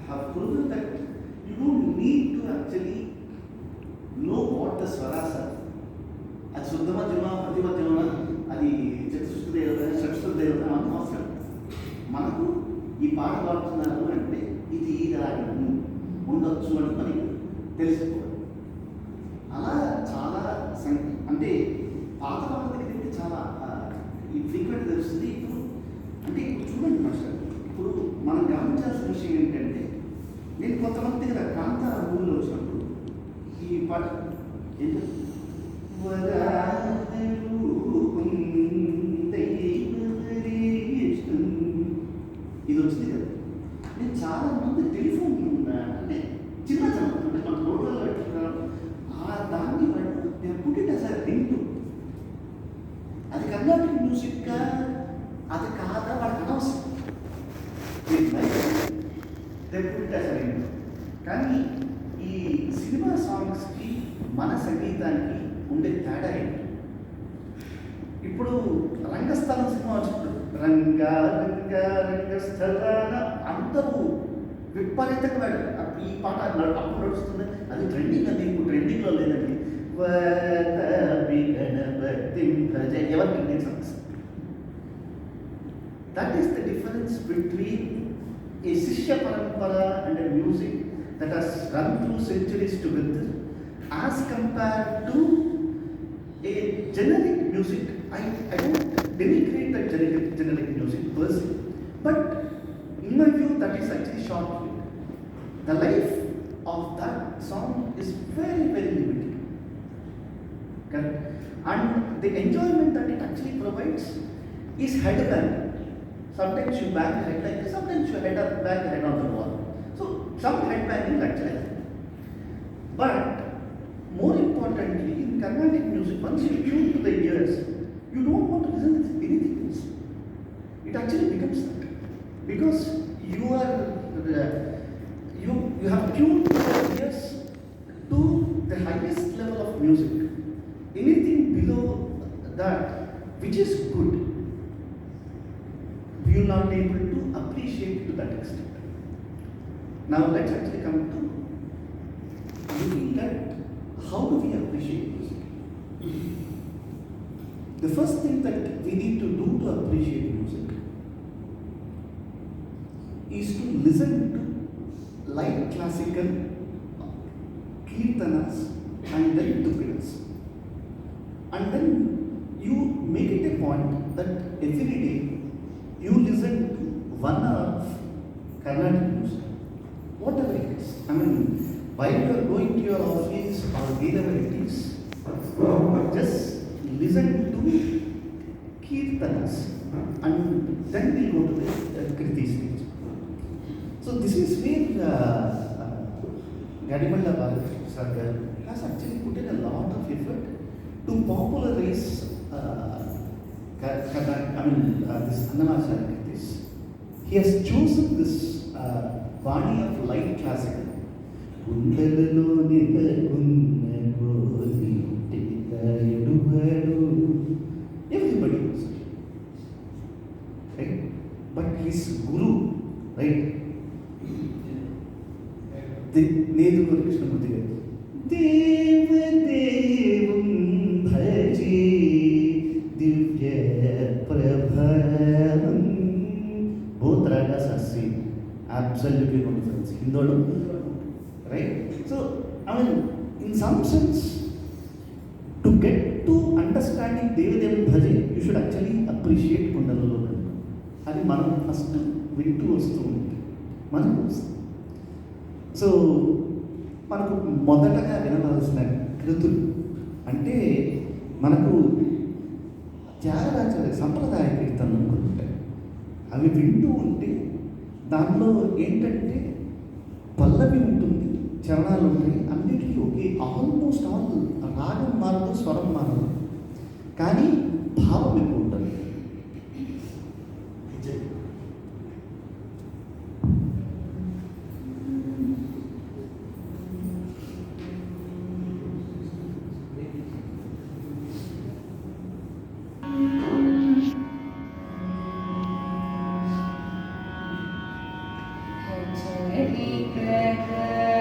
have proven that you don't need to actually know what the swaras are. అది శుద్ధ మధ్యమ ప్రతి మధ్యమ అది చతుష్ట దేవత షష్ఠ దేవత అని అవసరం. మనకు ఈ పాట పాడుతున్నారు అంటే ఇది ఈ రాగం ఉండొచ్చు అని మనకి తెలుసుకోవాలి. అలా చాలా అంటే పాత వాళ్ళ దగ్గరికి చాలా ఈ ఫ్రీక్వెంట్ తెలుస్తుంది. ఇప్పుడు అంటే ఇప్పుడు చూడండి మాస్టర్, ఇప్పుడు మనం గమనించాల్సిన విషయం ఏంటంటే, నేను కొంతమంది దగ్గర కాంతార ఊళ్ళో వచ్చినప్పుడు ఈ పాట ఇది వచ్చింది కదా, నేను చాలా మంది టెలిఫోన్ అంటే చిన్న చిన్న మన రోడ్లలో పెట్టుకున్నాను దాన్ని పుట్టిట సార్ వింటూ అది కర్ణాటక మ్యూజిక్ అది కాదా వాళ్ళకి అనవసరం. కానీ ఈ సినిమా సాంగ్స్కి మన సంగీతానికి ఉండే తేడా ఏంటి? ఇప్పుడు రంగస్థలం సినిమా వచ్చినప్పుడు రంగా రంగా రంగస్థలాన అందరూ విపరీతంగా ఈ పాట అప్పుడు నడుస్తుంది, అది ట్రెండింగ్, అది ఇప్పుడు ట్రెండింగ్లో లేదండి. ఎవరు trending songs? That is the difference between a Shishya Parampara and a music that has run through centuries together as compared to a generic music. I don't denigrate that generic music per se, but in my view that is actually short-lived. The life of that song is very, very limited. Correct? And the enjoyment that it actually provides is head-bang. Sometimes you bang the head like this, sometimes you bang the head on the wall. So some head banging actually. But more importantly, in Carnatic music, once you tune to the ears, you don't want to listen to anything else. It actually becomes that. Because you have tuned your ears to the highest level of music. Anything below that, which is good, you will not be able to appreciate to that extent. Now let's actually come to looking at how do we appreciate music. The first thing that we need to do to appreciate music is to listen to light classical kirtanas and then tupinas. And then you make it a point that every day you listen to 1 hour of Carnatic music, whatever it is. I mean, while you are going to your office or wherever it is, just listen to kirtanas and then we go to the Kriti stage. So this is where Gadimalla Balakrishna has actually put in a lot of effort to popularize this Annamacharya Kritis. He has chosen this Vani of light classical. Everybody knows it, right? But his guru, right? Nedumari Krishnamurti garu. Devadevam bhaji divya prabhavam. Both ragas are same. Absolutely no difference. Hindolu, right? So, I mean, in some sense, to get to understanding Devadevam bhaji, you should actually appreciate Kundalalo. అది మనం first వింటూ వస్తూ ఉంటుంది మనకు వస్తుంది. So మనకు మొదటగా వినవలసిన కృతులు అంటే మనకు త్యాగరాజ సంప్రదాయ కీర్తనలు కొన్ని ఉంటాయి. అవి వింటూ ఉంటే దానిలో ఏంటంటే పల్లవి ఉంటుంది, చరణాలు ఉంటాయి, అన్నిటికీ ఒకే ఆల్మోస్ట్ ఆల్ రాగం మారదు, స్వరం మారదు, కానీ భావం ఎక్కువ ఉంటుంది. चरित